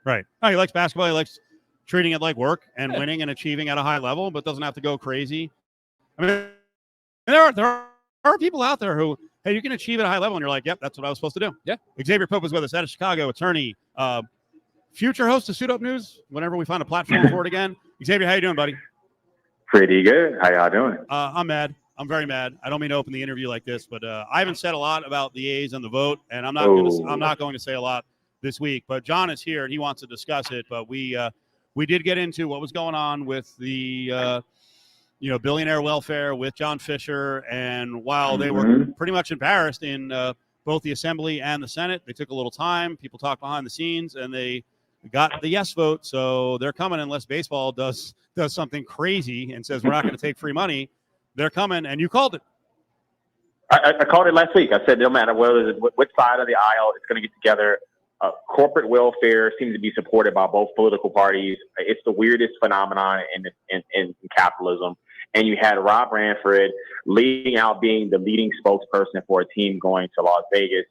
Right. No, he likes basketball. He likes treating it like work and winning and achieving at a high level, but doesn't have to go crazy. I mean, there are people out there who, hey, you can achieve at a high level, and you're like, yep, that's what I was supposed to do. Yeah. Exavier Pope is with us, out of Chicago, attorney, future host of Suit Up News, whenever we find a platform for it again. Xavier, how you doing, buddy? Pretty good. How y'all doing? I'm mad. I'm very mad. I don't mean to open the interview like this, but I haven't said a lot about the A's and the vote, and I'm not going to say a lot this week. But John is here, and he wants to discuss it. But we did get into what was going on with the billionaire welfare with John Fisher, and while they were pretty much embarrassed in both the Assembly and the Senate, they took a little time. People talked behind the scenes, and they got the yes vote. So they're coming unless baseball does something crazy and says we're not going to take free money. They're coming, and you called it. I called it last week. I said no matter which side of the aisle it's going to get together, corporate welfare seems to be supported by both political parties. It's the weirdest phenomenon in capitalism. And you had Rob Ranford leading out being the leading spokesperson for a team going to Las Vegas.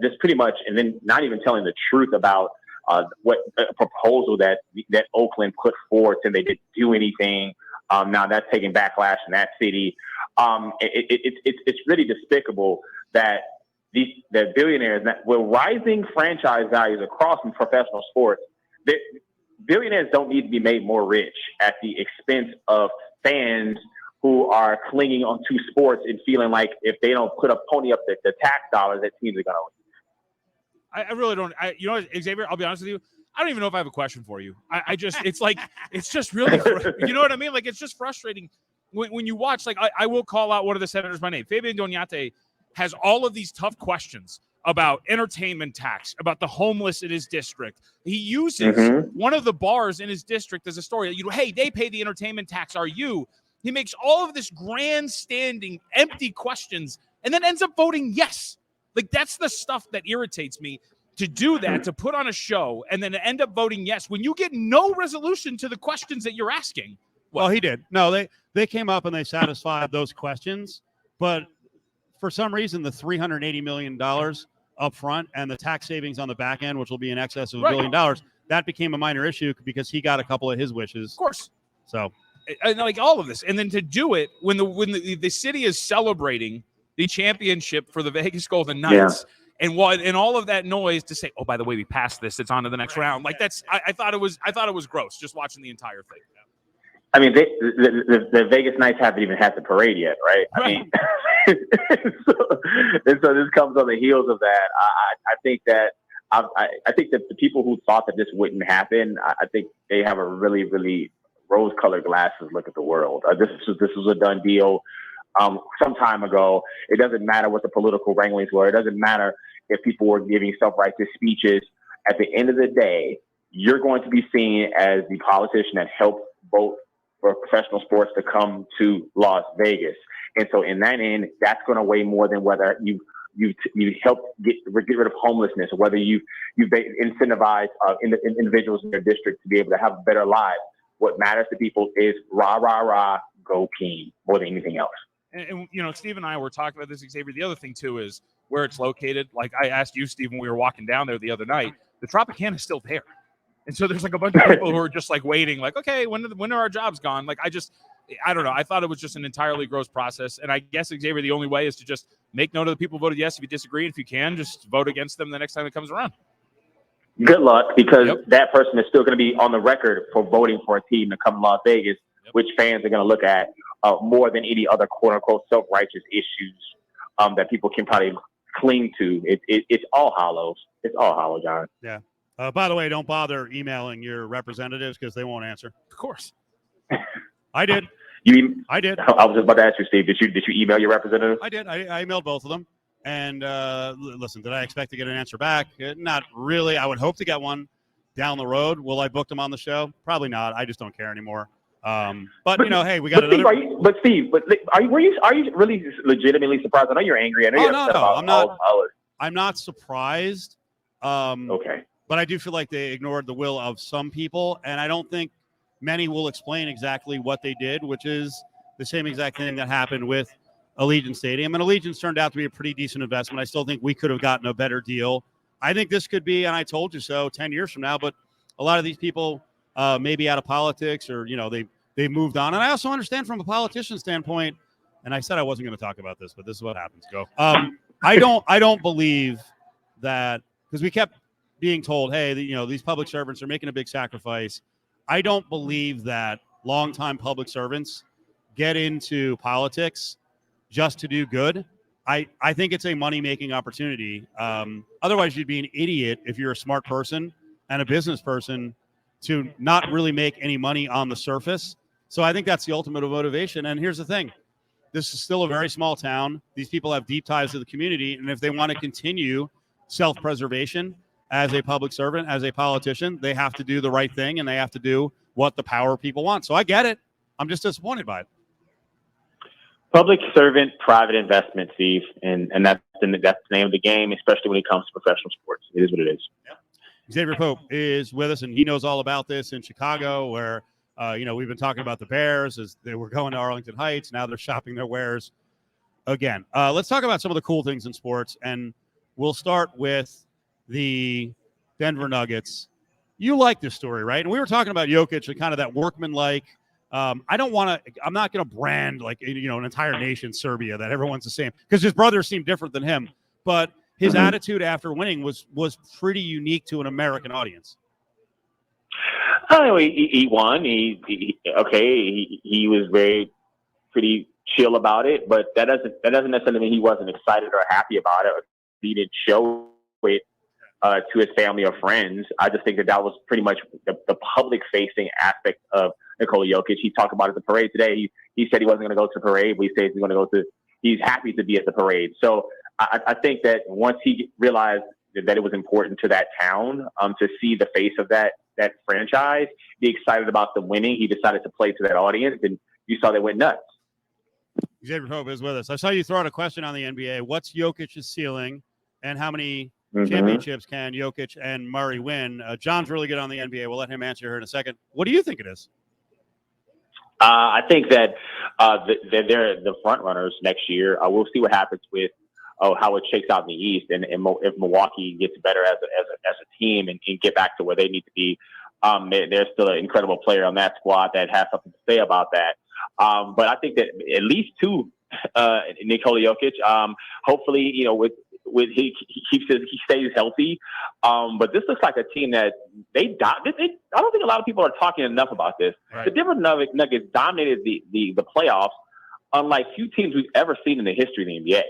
Just pretty much, and then not even telling the truth about what a proposal that Oakland put forth, and they didn't do anything. Now that's taking backlash in that city. It's really despicable that the billionaires, with rising franchise values across professional sports, billionaires don't need to be made more rich at the expense of fans who are clinging onto sports and feeling like if they don't pony up the tax dollars, that teams are going to win. I really don't. Xavier, I'll be honest with you. I don't even know if I have a question for you. It's just really, you know what I mean? Like, it's just frustrating when you watch, like, I will call out one of the senators by name. Fabian Doñate has all of these tough questions about entertainment tax, about the homeless in his district. He uses one of the bars in his district as a story. Hey, they pay the entertainment tax. Are you? He makes all of this grandstanding, empty questions and then ends up voting yes. Like, that's the stuff that irritates me. To do that, to put on a show, and then to end up voting yes when you get no resolution to the questions that you're asking. Well, he did. No, they came up and they satisfied those questions, but for some reason, the $380 million up front and the tax savings on the back end, which will be in excess of $1 billion, that became a minor issue because he got a couple of his wishes. Of course. So, and like all of this, and then to do it when the city is celebrating the championship for the Vegas Golden Knights. Yeah. And all of that noise to say, oh, by the way, we passed this. It's on to the next round. Like, that's I thought it was gross just watching the entire thing. I mean, the Vegas Knights haven't even had the parade yet, right? I mean, so this comes on the heels of that. I think that the people who thought that this wouldn't happen, I think they have a really, really rose-colored glasses look at the world. This was a done deal. Some time ago. It doesn't matter what the political wranglings were. It doesn't matter if people were giving self-righteous speeches. At the end of the day, you're going to be seen as the politician that helped vote for professional sports to come to Las Vegas. And so in that end, that's going to weigh more than whether you helped get rid of homelessness, or whether you incentivize individuals in your district to be able to have better lives. What matters to people is rah, rah, rah, go Keen, more than anything else. And Steve and I were talking about this, Xavier. The other thing, too, is where it's located. Like I asked you, Steve, when we were walking down there the other night, the Tropicana is still there. And so there's like a bunch of people who are just like waiting, like, okay, when are our jobs gone? Like, I don't know. I thought it was just an entirely gross process. And I guess, Xavier, the only way is to just make note of the people who voted yes. If you disagree, and if you can, just vote against them the next time it comes around. Good luck, because that person is still going to be on the record for voting for a team to come to Las Vegas, which fans are going to look at more than any other quote-unquote self-righteous issues that people can probably cling to. It's all hollow. It's all hollow, John. Yeah. By the way, don't bother emailing your representatives because they won't answer. Of course. I did. I did. I was just about to ask you, Steve. Did you email your representative? I did. I emailed both of them. And listen, did I expect to get an answer back? Not really. I would hope to get one down the road. Will I book them on the show? Probably not. I just don't care anymore. But hey, we got another. Steve, are you really legitimately surprised? I know you're angry. I know you're I'm not surprised. Okay. But I do feel like they ignored the will of some people, and I don't think many will explain exactly what they did, which is the same exact thing that happened with Allegiant Stadium. And Allegiant turned out to be a pretty decent investment. I still think we could have gotten a better deal. I think this could be, and I told you so 10 years from now, but a lot of these people may be out of politics or, they've moved on. And I also understand from a politician standpoint, and I said I wasn't going to talk about this, but this is what happens. Go. I don't believe that, because we kept being told, hey, these public servants are making a big sacrifice. I don't believe that longtime public servants get into politics just to do good. I think it's a money-making opportunity. Otherwise, you'd be an idiot if you're a smart person and a business person to not really make any money on the surface. So I think that's the ultimate motivation. And here's the thing. This is still a very small town. These people have deep ties to the community. And if they want to continue self-preservation as a public servant, as a politician, they have to do the right thing and they have to do what the power people want. So I get it. I'm just disappointed by it. Public servant, private investment, Steve, and that's the name of the game, especially when it comes to professional sports. It is what it is. Yeah. Exavier Pope is with us, and he knows all about this in Chicago, where we've been talking about the Bears as they were going to Arlington Heights. Now they're shopping their wares again. Let's talk about some of the cool things in sports, and we'll start with the Denver Nuggets. You like this story, right? And we were talking about Jokic and kind of that workman-like. I'm not going to brand like, an entire nation, Serbia, that everyone's the same, because his brothers seem different than him. But his attitude after winning was pretty unique to an American audience. Oh, he won. He was pretty chill about it, but that doesn't necessarily mean he wasn't excited or happy about it. He didn't show it to his family or friends. I just think that was pretty much the public-facing aspect of Nikola Jokic. He talked about it at the parade today. He said he wasn't going to go to the parade, but he says he's happy to be at the parade. So I think that once he realized that it was important to that town to see the face of that franchise, be excited about them winning, he decided to play to that audience, and you saw they went nuts. Exavier Pope is with us. I saw you throw out a question on the NBA. What's Jokic's ceiling, and how many championships can Jokic and Murray win? John's really good on the NBA. We'll let him answer here in a second. What do you think it is? I think that they're the front runners next year. We'll see what happens with how it shakes out in the East, and if Milwaukee gets better as a team and get back to where they need to be. There's still an incredible player on that squad that has something to say about that. But I think that at least two, Nikola Jokic. Hopefully, with he stays healthy. But this looks like a team that I don't think a lot of people are talking enough about this. Right. The Denver Nuggets dominated the playoffs, unlike few teams we've ever seen in the history of the NBA.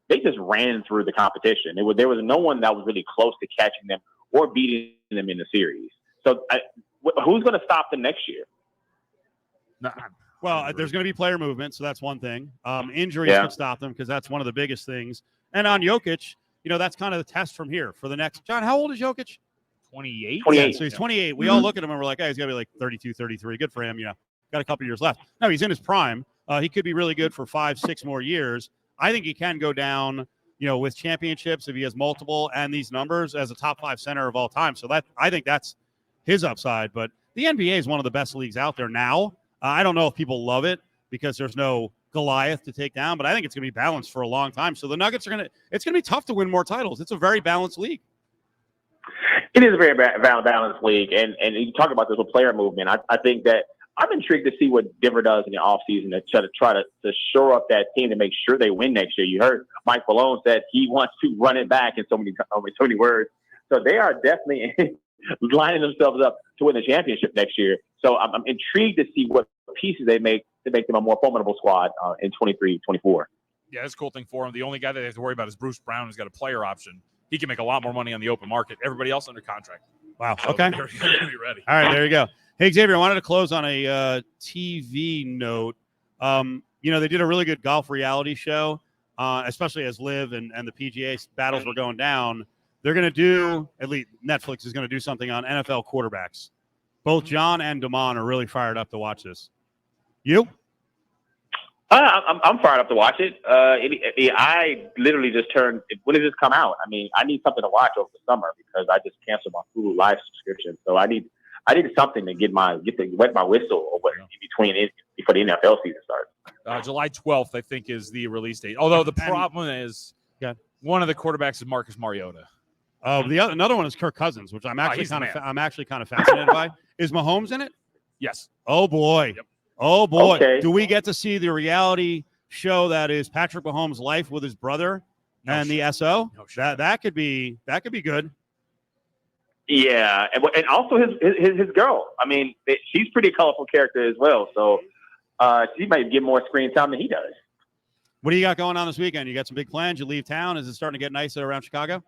They just ran through the competition. There was no one that was really close to catching them or beating them in the series. So who's going to stop them next year? Well, there's going to be player movement, so that's one thing. Injuries could stop them because that's one of the biggest things. And on Jokic, that's kind of the test from here for the next. John, how old is Jokic? 28. 28. Yeah, so he's 28. We all look at him and we're like, hey, he's got to be like 32, 33. Good for him. Got a couple years left. No, he's in his prime. He could be really good for 5-6 more years. I think he can go down, with championships if he has multiple and these numbers as a top 5 center of all time. So I think that's his upside. But the NBA is one of the best leagues out there now. I don't know if people love it because there's no Goliath to take down, but I think it's going to be balanced for a long time. So the Nuggets it's going to be tough to win more titles. It's a very balanced league. It is a very balanced league. And you talk about this with player movement. I think that I'm intrigued to see what Denver does in the offseason to try to shore up that team to make sure they win next year. You heard Mike Malone said he wants to run it back in so many words. So they are definitely lining themselves up to win the championship next year. So I'm intrigued to see what pieces they make to make them a more formidable squad in 23-24. Yeah, that's a cool thing for him. The only guy that they have to worry about is Bruce Brown, who's got a player option. He can make a lot more money on the open market. Everybody else under contract. Wow. So Okay. They're going to be ready. All right, there you go. Hey, Exavier, I wanted to close on a TV note. They did a really good golf reality show, especially as Liv and the PGA battles were going down. They're going to do, at least Netflix is going to do something on NFL quarterbacks. Both John and Damon are really fired up to watch this. You? I'm fired up to watch it. I literally just turned. When did this come out? I mean, I need something to watch over the summer because I just canceled my Hulu Live subscription. So I need something to wet my whistle over before the NFL season starts. July 12th, I think, is the release date. Although the problem is one of the quarterbacks is Marcus Mariota. Oh, another one is Kirk Cousins, which I'm actually he's the kind of fascinated by. Is Mahomes in it? Yes. Oh boy. Yep. Oh boy. Okay. Do we get to see the reality show that is Patrick Mahomes' life with his brother and the SO? That could be good. Yeah, and also his girl. I mean, she's pretty colorful character as well. So she might get more screen time than he does. What do you got going on this weekend? You got some big plans? You leave town? Is it starting to get nicer around Chicago?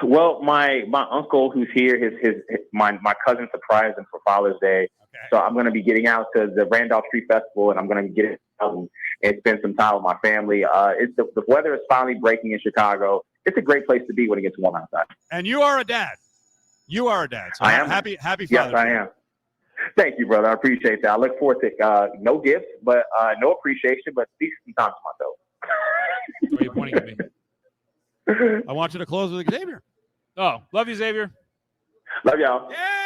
Well, my uncle who's here, my cousin surprised him for Father's Day. Okay. So I'm going to be getting out to the Randolph Street Festival, and I'm going to get out and spend some time with my family. The weather is finally breaking in Chicago. It's a great place to be when it gets warm outside. And you are a dad. So I am. Happy Father's Yes, I Day. am. Thank you, brother. I appreciate that. I look forward to no gifts, but no appreciation, but speak some time to myself. Where are you pointing at me? I want you to close with Exavier. Oh, love you, Xavier. Love y'all. Yeah.